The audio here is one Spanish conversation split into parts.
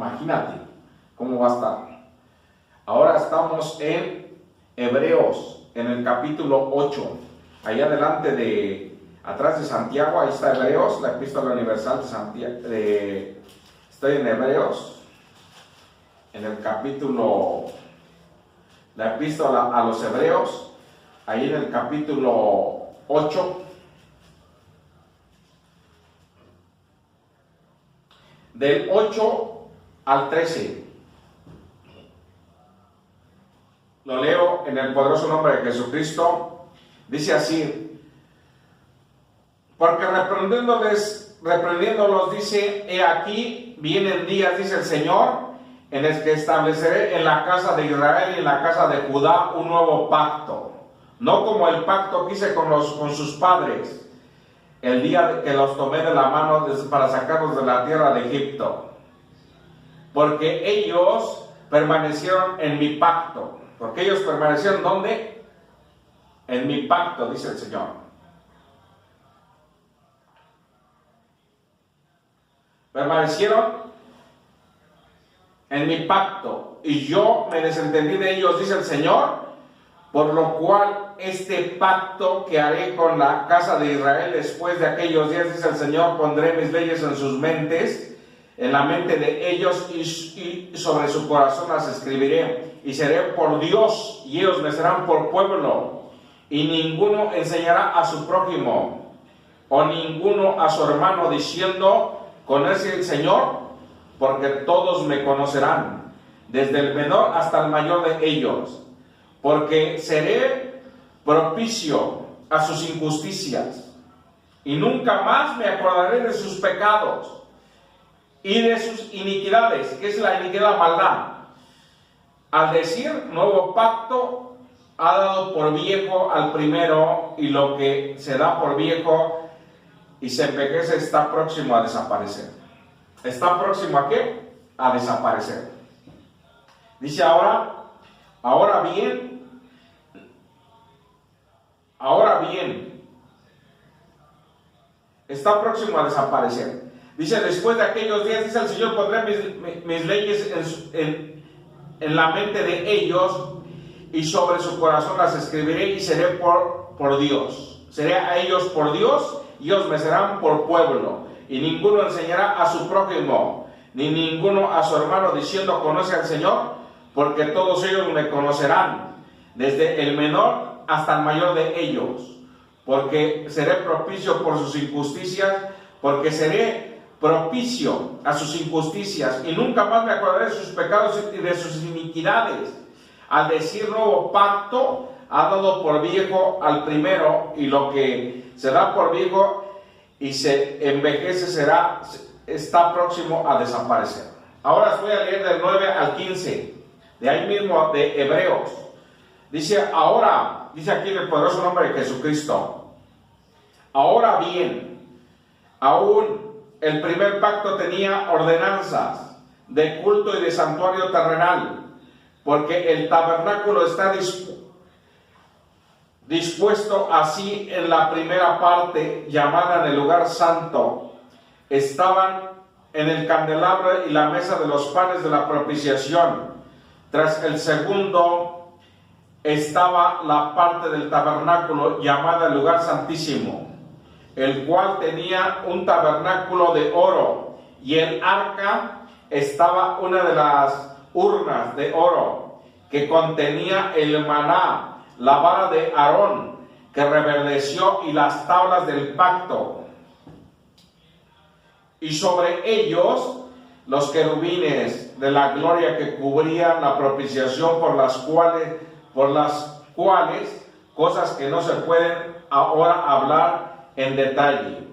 Imagínate cómo va a estar. Ahora estamos en Hebreos, en el capítulo 8. Ahí adelante atrás de Santiago, ahí está Hebreos, la epístola universal de Santiago. Estoy en Hebreos, en el capítulo, la epístola a los Hebreos, ahí en el capítulo 8. Del 8 al 13. Lo leo en el poderoso nombre de Jesucristo. Dice así: porque reprendiéndolos dice: he aquí, vienen días, dice el Señor, en el que estableceré en la casa de Israel y en la casa de Judá un nuevo pacto, no como el pacto que hice con sus padres, el día que los tomé de la mano para sacarlos de la tierra de Egipto, porque ellos permanecieron en mi pacto. Porque ellos permanecieron, ¿dónde? En mi pacto, dice el Señor. Permanecieron en mi pacto, y yo me desentendí de ellos, dice el Señor, por lo cual este pacto que haré con la casa de Israel después de aquellos días, dice el Señor, pondré mis leyes en sus mentes, en la mente de ellos, y sobre su corazón las escribiré, y seré por Dios, y ellos me serán por pueblo, y ninguno enseñará a su prójimo, o ninguno a su hermano, diciendo: conoce el Señor, porque todos me conocerán, desde el menor hasta el mayor de ellos, porque seré propicio a sus injusticias, y nunca más me acordaré de sus pecados y de sus iniquidades. ¿Qué es la iniquidad? Maldad. Al decir nuevo pacto, ha dado por viejo al primero, y lo que se da por viejo y se envejece está próximo a desaparecer. ¿Está próximo a qué? A desaparecer. Dice ahora bien, está próximo a desaparecer. Dice: después de aquellos días, dice el Señor, pondré mis leyes en la mente de ellos, y sobre su corazón las escribiré, y seré por Dios. Seré a ellos por Dios, y ellos me serán por pueblo. Y ninguno enseñará a su prójimo, ni ninguno a su hermano, diciendo: conoce al Señor, porque todos ellos me conocerán, desde el menor hasta el mayor de ellos. Porque seré propicio por sus injusticias, porque seré propicio a sus injusticias, y nunca más me acordaré de sus pecados y de sus iniquidades. Al decir nuevo pacto, ha dado por viejo al primero, y lo que se da por viejo y se envejece está próximo a desaparecer. Ahora voy a leer del 9 al 15, de ahí mismo de Hebreos. Dice aquí en el poderoso nombre de Jesucristo: ahora bien, aún el primer pacto tenía ordenanzas de culto y de santuario terrenal, porque el tabernáculo está dispuesto así en la primera parte, llamada en el lugar santo. Estaban en el candelabro y la mesa de los panes de la propiciación. Tras el segundo estaba la parte del tabernáculo llamada el lugar santísimo, el cual tenía un tabernáculo de oro, y el arca estaba una de las urnas de oro que contenía el maná, la vara de Aarón que reverdeció, y las tablas del pacto, y sobre ellos los querubines de la gloria que cubrían la propiciación, por las cuales cosas que no se pueden ahora hablar en detalle.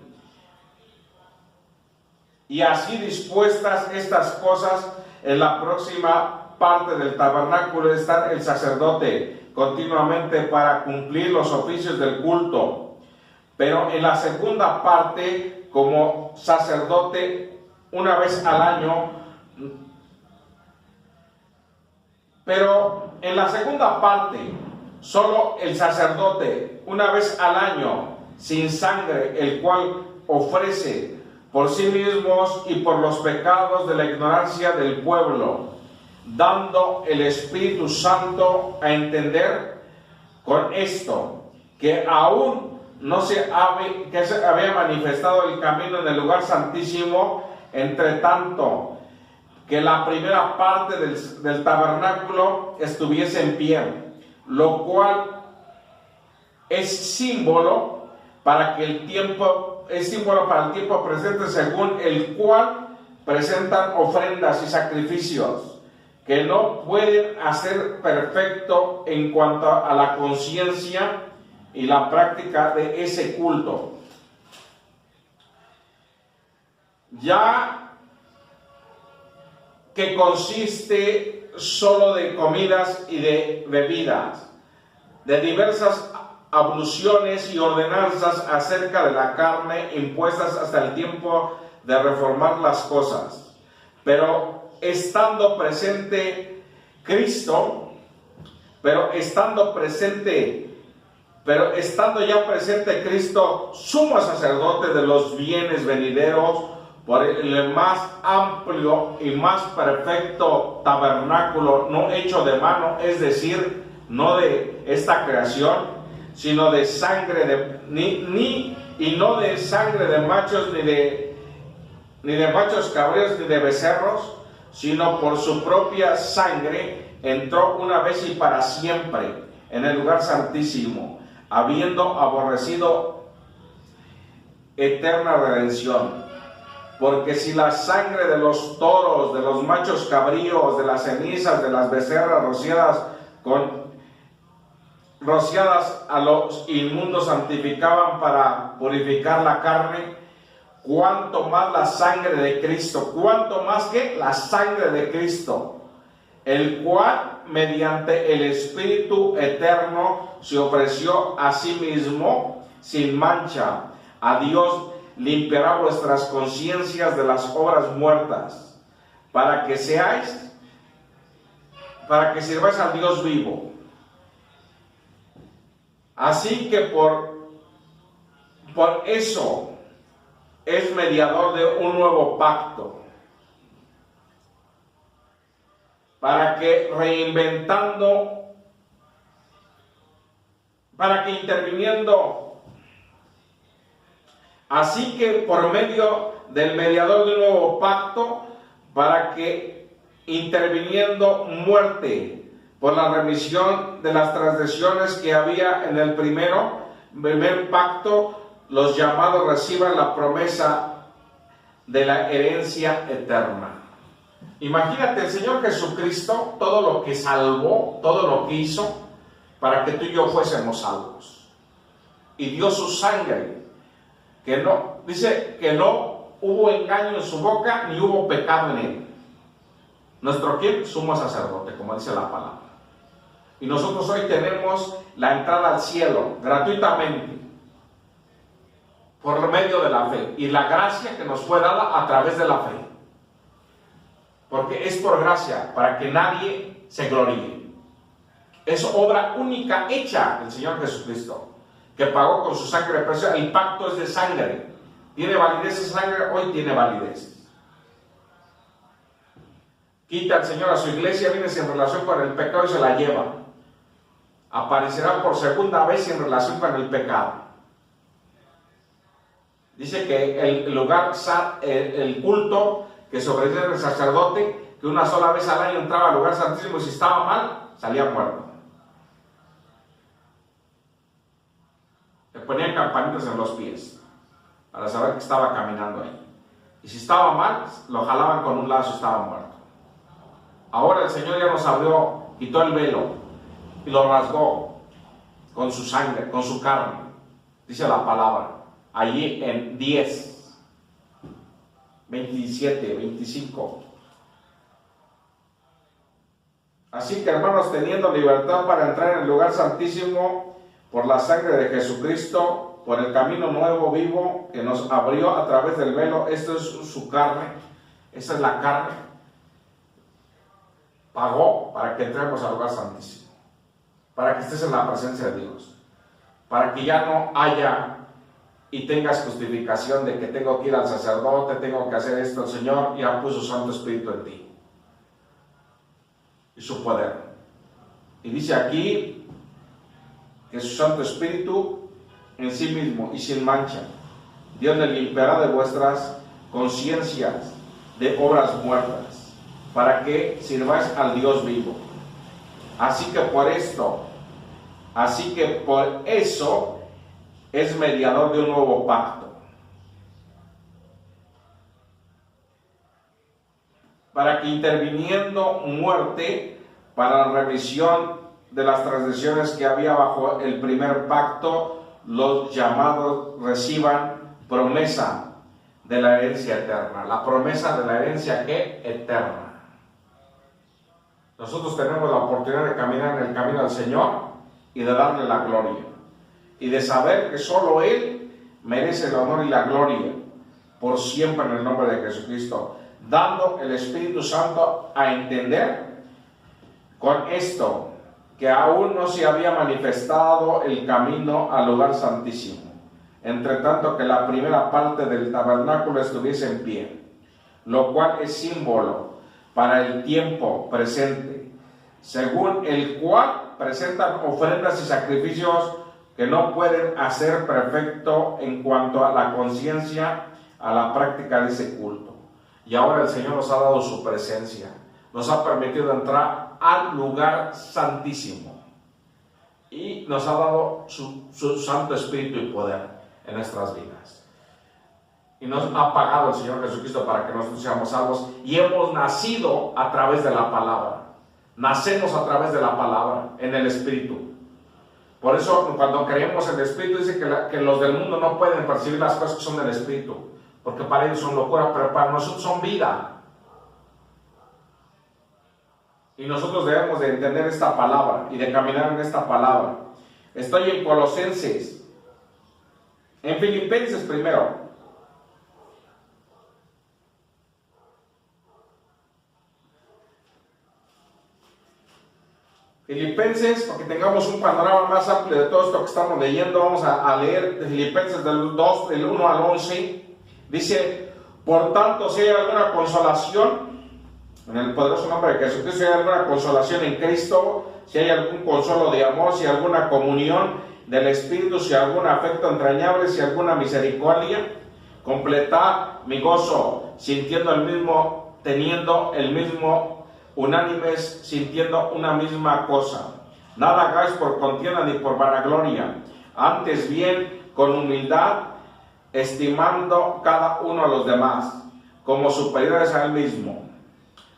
Y así dispuestas estas cosas, en la próxima parte del tabernáculo está el sacerdote continuamente para cumplir los oficios del culto, pero en la segunda parte, como sacerdote una vez al año. Pero en la segunda parte, solo el sacerdote una vez al año, sin sangre, el cual ofrece por sí mismos y por los pecados de la ignorancia del pueblo, dando el Espíritu Santo a entender con esto, que aún no se había manifestado el camino en el lugar santísimo, entre tanto que la primera parte del tabernáculo estuviese en pie, lo cual es símbolo para el tiempo presente, según el cual presentan ofrendas y sacrificios que no pueden hacer perfecto en cuanto a la conciencia y la práctica de ese culto. Ya que consiste solo de comidas y de bebidas, de diversas abluciones y ordenanzas acerca de la carne impuestas hasta el tiempo de reformar las cosas. Pero estando ya presente Cristo, sumo sacerdote de los bienes venideros, por el más amplio y más perfecto tabernáculo, no hecho de mano, es decir, no de esta creación, sino de sangre no de sangre de machos, ni de machos cabríos, ni de becerros, sino por su propia sangre entró una vez y para siempre en el lugar santísimo, habiendo aborrecido eterna redención. Porque si la sangre de los toros, de los machos cabríos, de las cenizas, de las becerras rociadas a los inmundos santificaban para purificar la carne, cuánto más la sangre de Cristo, cuánto más que la sangre de Cristo, el cual mediante el Espíritu eterno se ofreció a sí mismo sin mancha a Dios, limpiará vuestras conciencias de las obras muertas, para que sirváis al Dios vivo. Así que por eso es mediador de un nuevo pacto, para que interviniendo. Así que por medio del mediador de un nuevo pacto, para que interviniendo muerte por la remisión de las transgresiones que había en el primer pacto, los llamados reciban la promesa de la herencia eterna. Imagínate, el Señor Jesucristo, todo lo que salvó, todo lo que hizo para que tú y yo fuésemos salvos. Y dio su sangre. Dice que no hubo engaño en su boca, ni hubo pecado en él. Nuestro ¿quién? Sumo sacerdote, como dice la palabra. Y nosotros hoy tenemos la entrada al cielo, gratuitamente, por medio de la fe. Y la gracia que nos fue dada a través de la fe. Porque es por gracia, para que nadie se gloríe. Es obra única hecha del Señor Jesucristo, que pagó con su sangre preciosa. El pacto es de sangre. ¿Tiene validez esa sangre? Hoy tiene validez. Quita al Señor a su iglesia, viene en relación con el pecado y se la lleva. Aparecerá por segunda vez en relación con el pecado. Dice que el culto que se ofrecía el sacerdote, que una sola vez al año entraba al lugar santísimo y si estaba mal, salía muerto. Le ponían campanitas en los pies para saber que estaba caminando ahí. Y si estaba mal, lo jalaban con un lazo y estaba muerto. Ahora el Señor ya nos abrió, quitó el velo y lo rasgó con su sangre, con su carne. Dice la palabra, allí en 10, 27, 25. Así que, hermanos, teniendo libertad para entrar en el lugar santísimo por la sangre de Jesucristo, por el camino nuevo, vivo, que nos abrió a través del velo, esto es su carne, esa es la carne, pagó para que entremos al lugar santísimo, para que estés en la presencia de Dios, para que ya no haya y tengas justificación de que tengo que ir al sacerdote, tengo que hacer esto. El Señor ya puso su Santo Espíritu en ti y su poder. Y dice aquí que su Santo Espíritu en sí mismo y sin mancha, Dios le limpiará de vuestras conciencias de obras muertas, para que sirváis al Dios vivo. Así que por eso es mediador de un nuevo pacto, para que interviniendo muerte para la remisión de las transgresiones que había bajo el primer pacto, los llamados reciban promesa de la herencia eterna. La promesa de la herencia, ¿qué? Eterna. Nosotros tenemos la oportunidad de caminar en el camino del Señor y de darle la gloria, y de saber que solo Él merece el honor y la gloria por siempre, en el nombre de Jesucristo, dando el Espíritu Santo a entender con esto que aún no se había manifestado el camino al lugar santísimo, entre tanto que la primera parte del tabernáculo estuviese en pie, lo cual es símbolo para el tiempo presente, según el cual presentan ofrendas y sacrificios que no pueden hacer perfecto en cuanto a la conciencia, a la práctica de ese culto. Y ahora el Señor nos ha dado su presencia, nos ha permitido entrar al lugar santísimo y nos ha dado su Santo Espíritu y poder en nuestras vidas. Y nos ha pagado el Señor Jesucristo para que nosotros seamos salvos, y hemos nacido a través de la palabra. Nacemos a través de la palabra, en el Espíritu. Por eso cuando creemos en el Espíritu, dice que los del mundo no pueden percibir las cosas que son del Espíritu, porque para ellos son locura, pero para nosotros son vida. Y nosotros debemos de entender esta palabra y de caminar en esta palabra. Estoy en Colosenses, en Filipenses primero. Filipenses, para que tengamos un panorama más amplio de todo esto que estamos leyendo, vamos a leer de Filipenses del 2, del 1 al 11. Dice: por tanto, si hay alguna consolación, en el poderoso nombre de Jesucristo, si hay alguna consolación en Cristo, si hay algún consuelo de amor, si hay alguna comunión del Espíritu, si hay algún afecto entrañable, si hay alguna misericordia, completad mi gozo, sintiendo el mismo, teniendo el mismo, unánimes, sintiendo una misma cosa. Nada hagáis por contienda ni por vanagloria, antes bien con humildad, estimando cada uno a los demás como superiores a él mismo,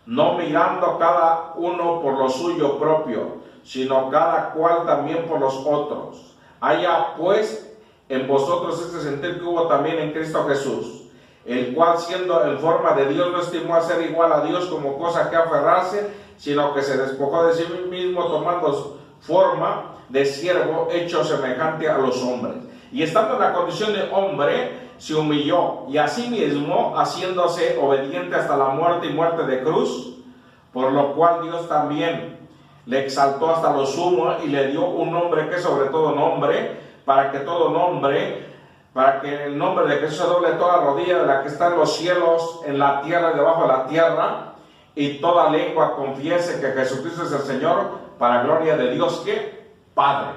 no mirando cada uno por lo suyo propio, sino cada cual también por los otros. Haya pues en vosotros este sentir que hubo también en Cristo Jesús, el cual siendo en forma de Dios no estimó a ser igual a Dios como cosa que aferrarse, sino que se despojó de sí mismo, tomando forma de siervo, hecho semejante a los hombres. Y estando en la condición de hombre, se humilló, y asimismo haciéndose obediente hasta la muerte y muerte de cruz, por lo cual Dios también le exaltó hasta lo sumo y le dio un nombre que es sobre todo nombre, para que todo nombre, para que el nombre de Jesús se doble toda rodilla de la que está en los cielos, en la tierra y debajo de la tierra, y toda lengua confiese que Jesucristo es el Señor, para gloria de Dios, ¿qué? Padre.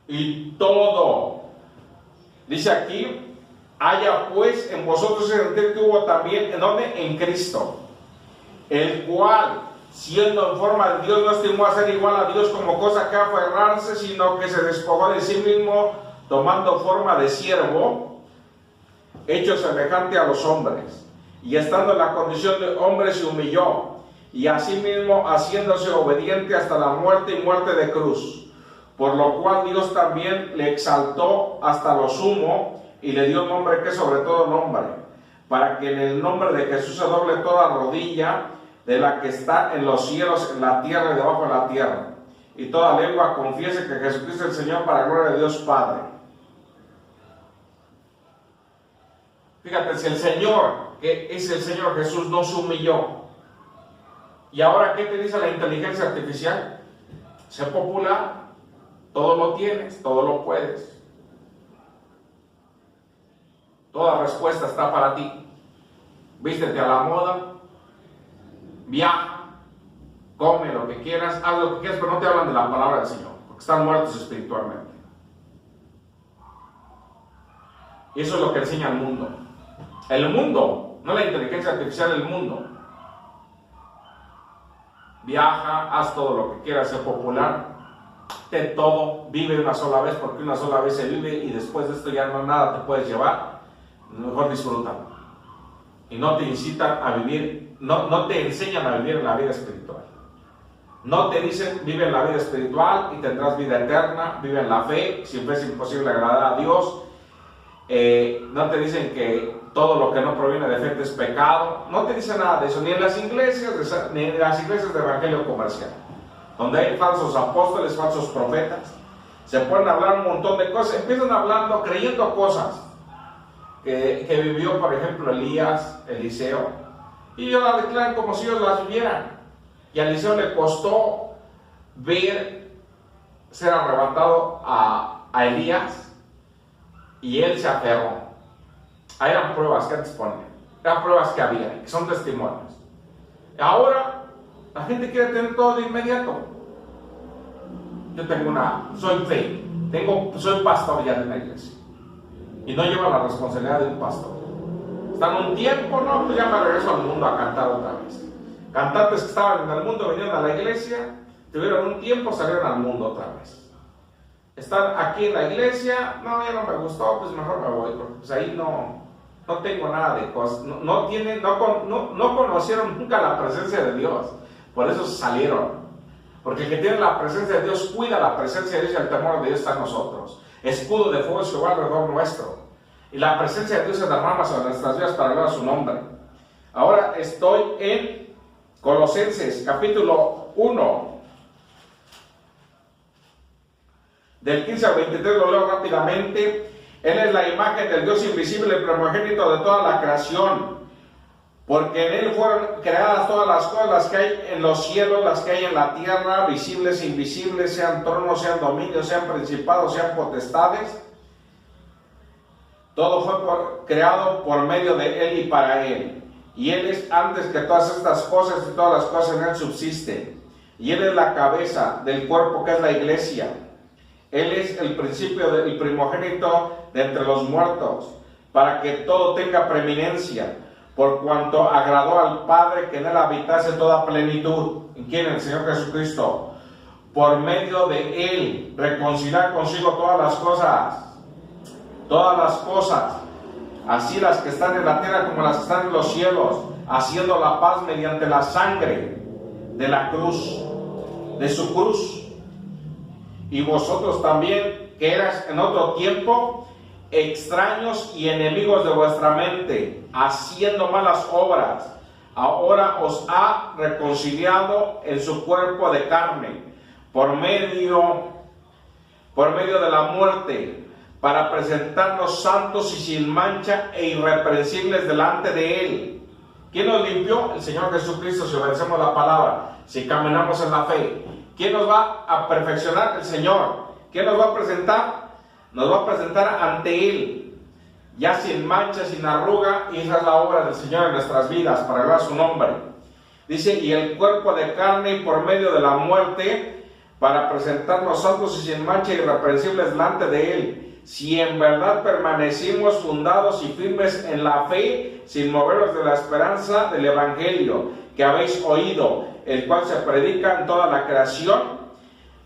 Y todo, dice aquí, haya pues en vosotros el sentir que hubo también, ¿en dónde? En Cristo, el cual, siendo en forma de Dios, no estimó a ser igual a Dios como cosa que aferrarse, sino que se despojó de sí mismo, tomando forma de siervo, hecho semejante a los hombres, y estando en la condición de hombre se humilló, y asimismo haciéndose obediente hasta la muerte y muerte de cruz, por lo cual Dios también le exaltó hasta lo sumo, y le dio un nombre que es sobre todo nombre, para que en el nombre de Jesús se doble toda rodilla, de la que está en los cielos, en la tierra y debajo de la tierra, y toda lengua confiese que Jesucristo es el Señor, para gloria de Dios Padre. Fíjate, si el Señor, que es el Señor Jesús, no se humilló, y ahora ¿qué te dice la inteligencia artificial? Sé popular, todo lo tienes, todo lo puedes. Toda respuesta está para ti. Vístete a la moda, viaja, come lo que quieras, haz lo que quieras, pero no te hablan de la palabra del Señor, porque están muertos espiritualmente. Y eso es lo que enseña el mundo. El mundo, no la inteligencia artificial, el mundo. Viaja, haz todo lo que quieras, ser popular, ten todo, vive una sola vez, porque una sola vez se vive y después de esto ya no nada te puedes llevar. Mejor disfruta. Y no te incitan a vivir, no te enseñan a vivir en la vida espiritual. No te dicen, vive en la vida espiritual y tendrás vida eterna, vive en la fe, sin fe es imposible agradar a Dios. No te dicen que todo lo que no proviene de fe es pecado. No te dicen nada de eso, ni en las iglesias, ni en las iglesias de evangelio comercial, donde hay falsos apóstoles, falsos profetas. Se ponen a hablar un montón de cosas, empiezan hablando, creyendo cosas que vivió, por ejemplo, Elías, Eliseo, y ellos las declaran como si ellos las vivieran. Y a Eliseo le costó ver ser arrebatado a Elías, y él se aferró. Ahí eran pruebas que antes ponían, eran pruebas que había, que son testimonios. Ahora la gente quiere tener todo de inmediato. Yo tengo soy pastor ya de una iglesia, y no lleva la responsabilidad de un pastor. Están un tiempo, no, pues ya me regreso al mundo a cantar otra vez. Cantantes que estaban en el mundo vinieron a la iglesia, tuvieron un tiempo, salieron al mundo otra vez. Están aquí en la iglesia, no, ya no me gustó, pues mejor me voy, porque pues ahí no tengo nada de cosas, no conocieron nunca la presencia de Dios, por eso salieron. Porque el que tiene la presencia de Dios cuida la presencia de Dios, y el temor de Dios está en nosotros. Escudo de fuego es Jehová alrededor nuestro, y la presencia de Dios se derrama sobre nuestras vidas para hablar a su nombre. Ahora estoy en Colosenses capítulo 1, del 15 al 23, lo leo rápidamente. Él es la imagen del Dios invisible, el primogénito de toda la creación, porque en Él fueron creadas todas las cosas, las que hay en los cielos, las que hay en la tierra, visibles e invisibles, sean tronos, sean dominios, sean principados, sean potestades. Todo fue creado por medio de Él y para Él. Y Él es antes que todas estas cosas, y todas las cosas en Él subsisten. Y Él es la cabeza del cuerpo que es la iglesia. Él es el principio, el primogénito de entre los muertos, para que todo tenga preeminencia, por cuanto agradó al Padre que en Él habitase toda plenitud. ¿En quién? En el Señor Jesucristo. Por medio de Él, reconciliar consigo todas las cosas, así las que están en la tierra como las que están en los cielos, haciendo la paz mediante la sangre de la cruz, de su cruz. Y vosotros también, que eras en otro tiempo extraños y enemigos de vuestra mente, haciendo malas obras, ahora os ha reconciliado en su cuerpo de carne, por medio de la muerte, para presentarnos santos y sin mancha e irreprensibles delante de Él. ¿Quién nos limpió? El Señor Jesucristo, si obedecemos la palabra, si caminamos en la fe. ¿Quién nos va a perfeccionar? El Señor. ¿Quién nos va a presentar? Nos va a presentar ante Él, ya sin mancha, sin arruga, y esa es la obra del Señor en nuestras vidas, para hablar su nombre. Dice, y el cuerpo de carne por medio de la muerte, para presentarnos santos y sin mancha e irreprensibles delante de Él. Si en verdad permanecimos fundados y firmes en la fe, sin moveros de la esperanza del Evangelio que habéis oído, el cual se predica en toda la creación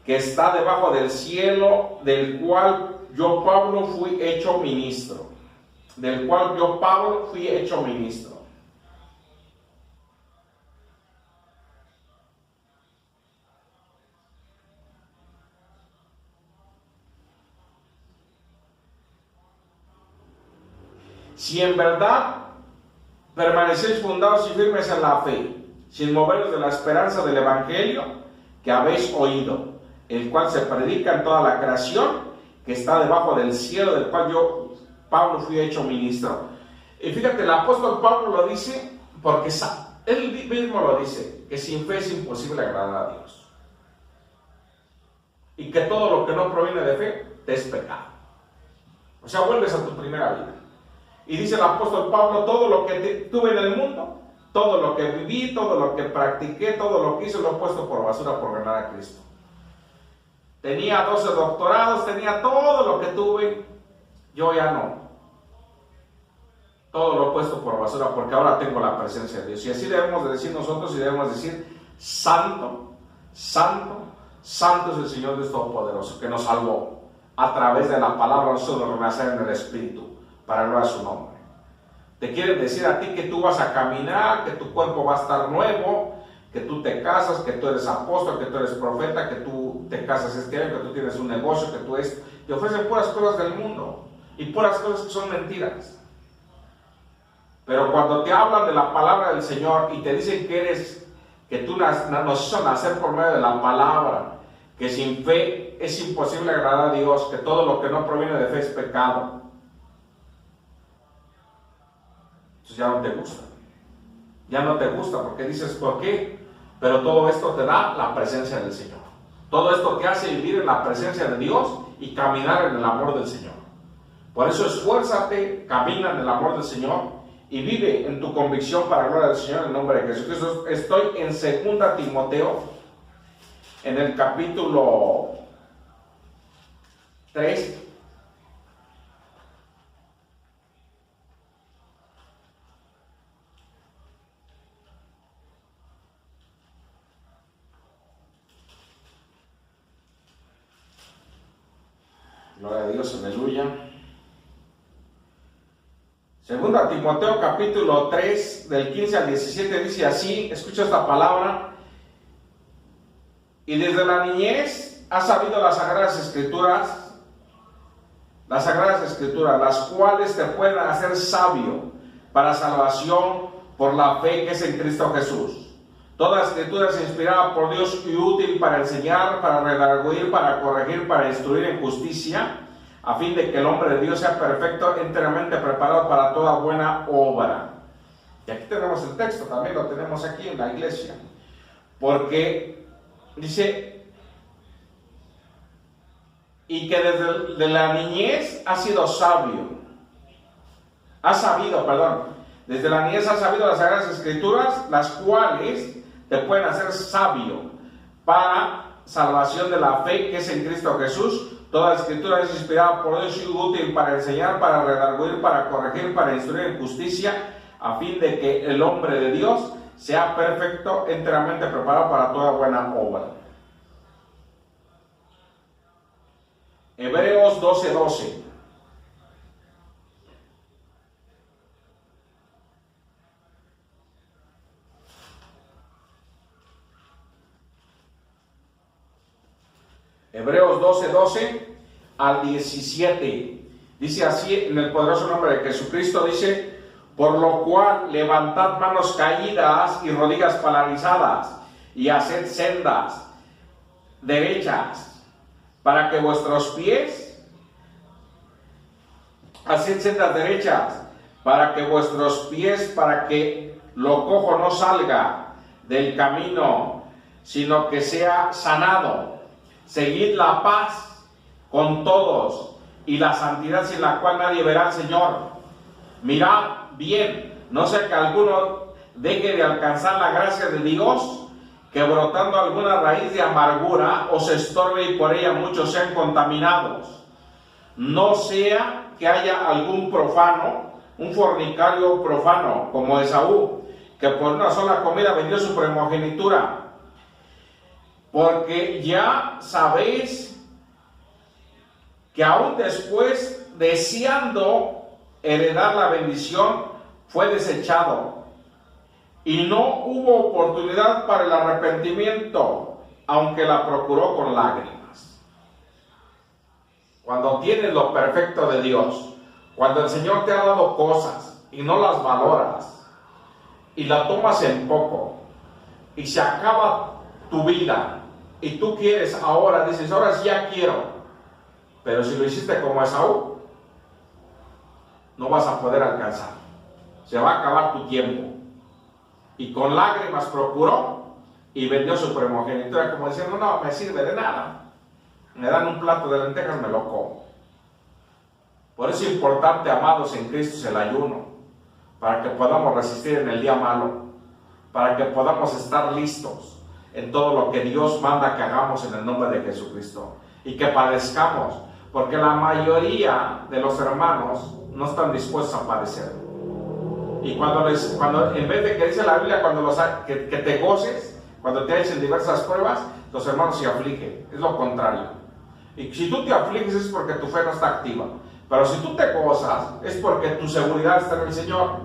que está debajo del cielo, del cual yo Pablo fui hecho ministro. Si en verdad permanecéis fundados y firmes en la fe, sin moveros de la esperanza del Evangelio que habéis oído, el cual se predica en toda la creación que está debajo del cielo, del cual yo, Pablo, fui hecho ministro. Y fíjate, el apóstol Pablo lo dice porque él mismo lo dice, que sin fe es imposible agradar a Dios. Y que todo lo que no proviene de fe te es pecado. O sea, vuelves a tu primera vida. Y dice el apóstol Pablo, todo lo que tuve en el mundo, todo lo que viví, todo lo que practiqué, todo lo que hice, lo he puesto por basura por ganar a Cristo. Tenía 12 doctorados, tenía todo lo que tuve, yo ya no. Todo lo he puesto por basura porque ahora tengo la presencia de Dios. Y así debemos de decir nosotros, y debemos decir, santo, santo, santo es el Señor Dios Todopoderoso, que nos salvó a través de la palabra, nosotros renacer en el Espíritu, para gloria a su nombre. Te quieren decir a ti que tú vas a caminar, que tu cuerpo va a estar nuevo, que tú te casas, que tú eres apóstol, que tú eres profeta, que tú te casas este año, que tú tienes un negocio, que tú es... Te ofrecen puras cosas del mundo y puras cosas que son mentiras. Pero cuando te hablan de la palabra del Señor y te dicen que tú nos hizo nacer por medio de la palabra, que sin fe es imposible agradar a Dios, que todo lo que no proviene de fe es pecado, entonces ya no te gusta. Ya no te gusta porque dices, ¿por qué? Pero todo esto te da la presencia del Señor. Todo esto te hace vivir en la presencia de Dios y caminar en el amor del Señor. Por eso esfuérzate, camina en el amor del Señor y vive en tu convicción para la gloria del Señor en el nombre de Jesucristo. Estoy en 2 Timoteo, en el capítulo 3. Gloria a Dios, aleluya. 2 Timoteo capítulo 3, del 15 al 17 dice así, escucha esta palabra. Y desde la niñez has sabido las sagradas escrituras, las cuales te pueden hacer sabio para salvación por la fe que es en Cristo Jesús. Toda escritura es inspirada por Dios y útil para enseñar, para redarguir, para corregir, para instruir en justicia, a fin de que el hombre de Dios sea perfecto, enteramente preparado para toda buena obra. Y aquí tenemos el texto, también lo tenemos aquí en la iglesia. Desde la niñez has sido sabio. Desde la niñez has sabido las sagradas escrituras, las cuales te pueden hacer sabio para salvación de la fe que es en Cristo Jesús. Toda la escritura es inspirada por Dios y útil para enseñar, para redarguir, para corregir, para instruir en justicia, a fin de que el hombre de Dios sea perfecto, enteramente preparado para toda buena obra. Hebreos 12:12. Hebreos 12:12 al 17. Dice así en el poderoso nombre de Jesucristo, dice, por lo cual levantad manos caídas y rodillas paralizadas y haced sendas derechas para que vuestros pies, para que lo cojo no salga del camino, sino que sea sanado. Seguid la paz con todos y la santidad sin la cual nadie verá al Señor. Mirad bien, no sea que alguno deje de alcanzar la gracia de Dios, que brotando alguna raíz de amargura os estorbe y por ella muchos sean contaminados. No sea que haya algún profano, un fornicario profano, como Esaú, que por una sola comida vendió su primogenitura. Porque ya sabéis que aún después, deseando heredar la bendición, fue desechado. Y no hubo oportunidad para el arrepentimiento, aunque la procuró con lágrimas. Cuando tienes lo perfecto de Dios, cuando el Señor te ha dado cosas y no las valoras, y la tomas en poco, y se acaba tu vida, y tú quieres ahora, dices, ahora sí ya quiero, pero si lo hiciste como Esaú, no vas a poder alcanzar, se va a acabar tu tiempo. Y con lágrimas procuró y vendió su primogenitura, como diciendo, no me sirve de nada, me dan un plato de lentejas, me lo como. Por eso es importante, amados en Cristo, es el ayuno, para que podamos resistir en el día malo, para que podamos estar listos en todo lo que Dios manda que hagamos en el nombre de Jesucristo, y que padezcamos, porque la mayoría de los hermanos no están dispuestos a padecer. Y cuando en vez de que dice la Biblia, que te goces, cuando te hacen diversas pruebas, los hermanos se afligen, es lo contrario. Y si tú te afliges es porque tu fe no está activa, pero si tú te gozas es porque tu seguridad está en el Señor,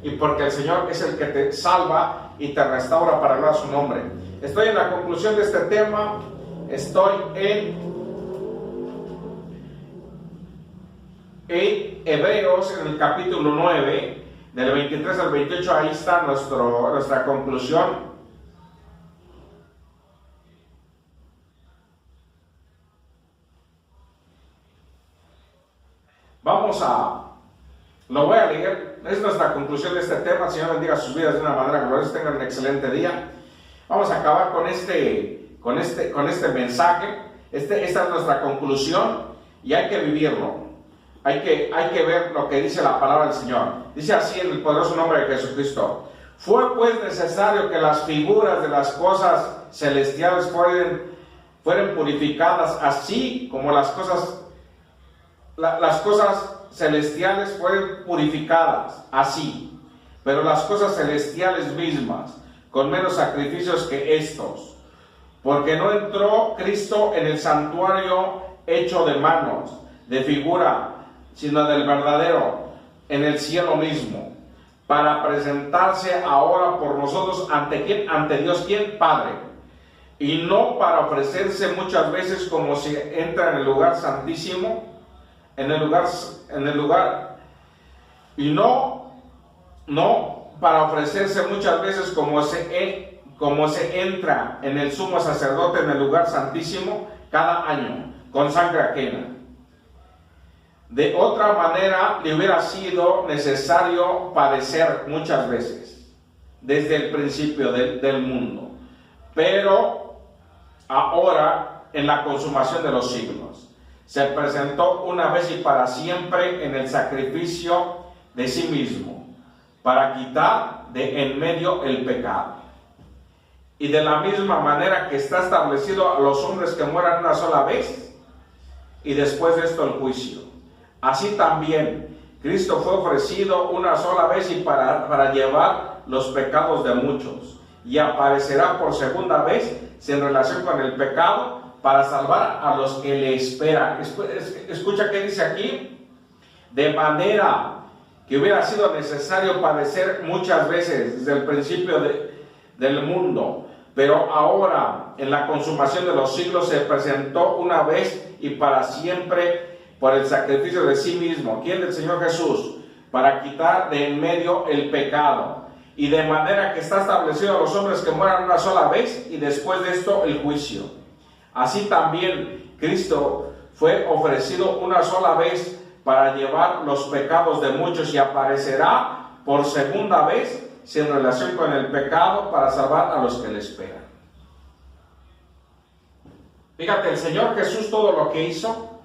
y porque el Señor es el que te salva y te restaura para hablar su nombre. Estoy en la conclusión de este tema, estoy en Hebreos, en el capítulo 9, del 23 al 28, ahí está nuestra conclusión. Lo voy a leer, es nuestra conclusión de este tema. El Señor bendiga sus vidas de una manera gloriosa, tengan un excelente día. Vamos a acabar con este mensaje. Esta es nuestra conclusión y hay que vivirlo. Hay que ver lo que dice la palabra del Señor. Dice así en el poderoso nombre de Jesucristo: fue pues necesario que las figuras de las cosas celestiales fueran purificadas, así como las cosas celestiales fueron purificadas, así, pero las cosas celestiales mismas, con menos sacrificios que estos, porque no entró Cristo en el santuario hecho de manos, de figura, sino del verdadero, en el cielo mismo, para presentarse ahora por nosotros ante ¿quién? Ante Dios, ¿quién? Padre, y no para ofrecerse muchas veces como se entra en el lugar santísimo, y no para ofrecerse muchas veces como se entra en el sumo sacerdote en el lugar santísimo cada año con sangre ajena. De otra manera le hubiera sido necesario padecer muchas veces desde el principio del mundo, pero ahora en la consumación de los siglos se presentó una vez y para siempre en el sacrificio de sí mismo, para quitar de en medio el pecado. Y de la misma manera que está establecido a los hombres que mueran una sola vez, y después de esto el juicio, así también Cristo fue ofrecido una sola vez y para llevar los pecados de muchos, y aparecerá por segunda vez sin relación con el pecado, para salvar a los que le esperan. Escucha qué dice aquí: de manera que hubiera sido necesario padecer muchas veces desde el principio del mundo, pero ahora en la consumación de los siglos se presentó una vez y para siempre por el sacrificio de sí mismo. ¿Quién? Del Señor Jesús, para quitar de en medio el pecado, y de manera que está establecido a los hombres que mueran una sola vez y después de esto el juicio. Así también Cristo fue ofrecido una sola vez para llevar los pecados de muchos, y aparecerá por segunda vez sin relación con el pecado para salvar a los que le esperan. Fíjate, el Señor Jesús todo lo que hizo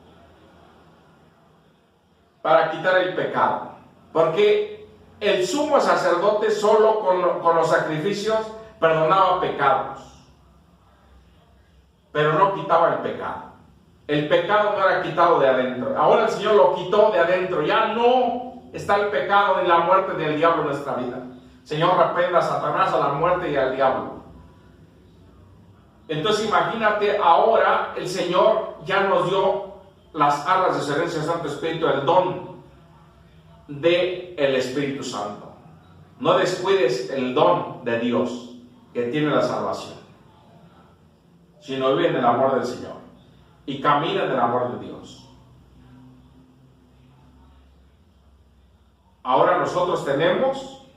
para quitar el pecado, porque el sumo sacerdote solo con los sacrificios perdonaba pecados, pero no quitaba el pecado. El pecado no era quitado de adentro. Ahora el Señor lo quitó de adentro. Ya no está el pecado ni la muerte del diablo en nuestra vida. Señor, reprenda a Satanás, a la muerte y al diablo. Entonces imagínate, ahora el Señor ya nos dio las arras de su herencia del Santo Espíritu, el don del Espíritu Santo. No descuides el don de Dios que tiene la salvación, sino vive en el amor del Señor y camina en el amor de Dios. Ahora nosotros tenemos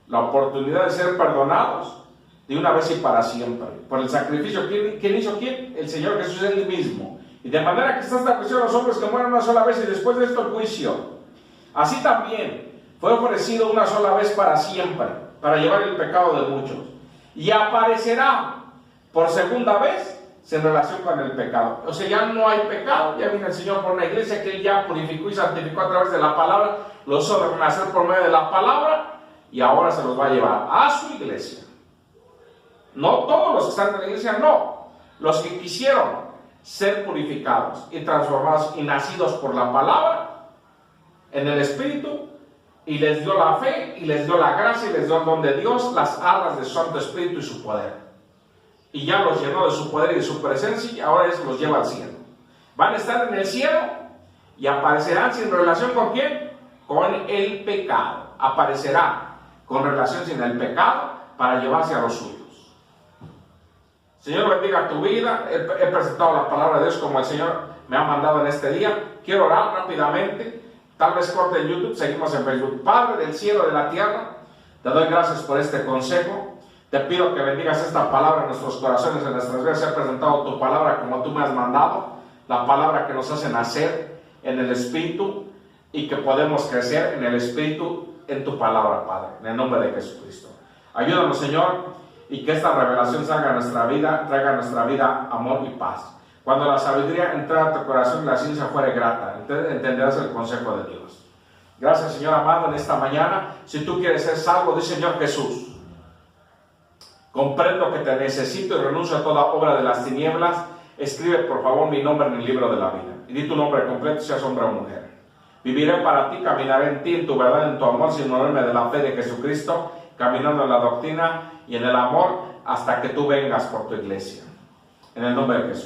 la oportunidad de ser perdonados de una vez y para siempre por el sacrificio. ¿Quién hizo quién? El Señor Jesús él mismo. Y de manera que está establecido a los hombres que mueren una sola vez y después de esto el juicio. Así también fue ofrecido una sola vez para siempre, para llevar el pecado de muchos, y aparecerá por segunda vez sin relación con el pecado. O sea, ya no hay pecado, ya viene el Señor por una iglesia que Él ya purificó y santificó a través de la palabra, los hizo renacer por medio de la palabra, y ahora se los va a llevar a su iglesia. No todos los que están en la iglesia, no. Los que quisieron ser purificados y transformados y nacidos por la palabra, en el Espíritu, y les dio la fe, y les dio la gracia, y les dio el don de Dios, las alas de su Santo Espíritu y su poder. Y ya los llenó de su poder y de su presencia, y ahora eso los lleva al cielo. Van a estar en el cielo, y aparecerán sin relación ¿con quién? Con el pecado. Aparecerá con relación sin el pecado para llevarse a los suyos. Señor, bendiga tu vida. He presentado la palabra de Dios como el Señor me ha mandado en este día. Quiero orar rápidamente. Tal vez corte en YouTube, seguimos en Facebook. Padre del cielo y de la tierra, te doy gracias por este consejo. Te pido que bendigas esta palabra en nuestros corazones, en nuestras vidas. He presentado tu palabra como tú me has mandado, la palabra que nos hace nacer en el Espíritu y que podemos crecer en el Espíritu en tu palabra, Padre, en el nombre de Jesucristo. Ayúdanos, Señor, y que esta revelación salga a nuestra vida, traiga a nuestra vida amor y paz. Cuando la sabiduría entre a tu corazón y la ciencia fuere grata, entonces entenderás el consejo de Dios. Gracias, Señor amado, en esta mañana. Si tú quieres ser salvo, di Señor Jesús, comprendo que te necesito y renuncio a toda obra de las tinieblas. Escribe por favor mi nombre en el libro de la vida. Y di tu nombre completo, seas hombre o mujer. Viviré para ti, caminaré en ti, en tu verdad, en tu amor, sin moverme de la fe de Jesucristo, caminando en la doctrina y en el amor hasta que tú vengas por tu iglesia. En el nombre de Jesús.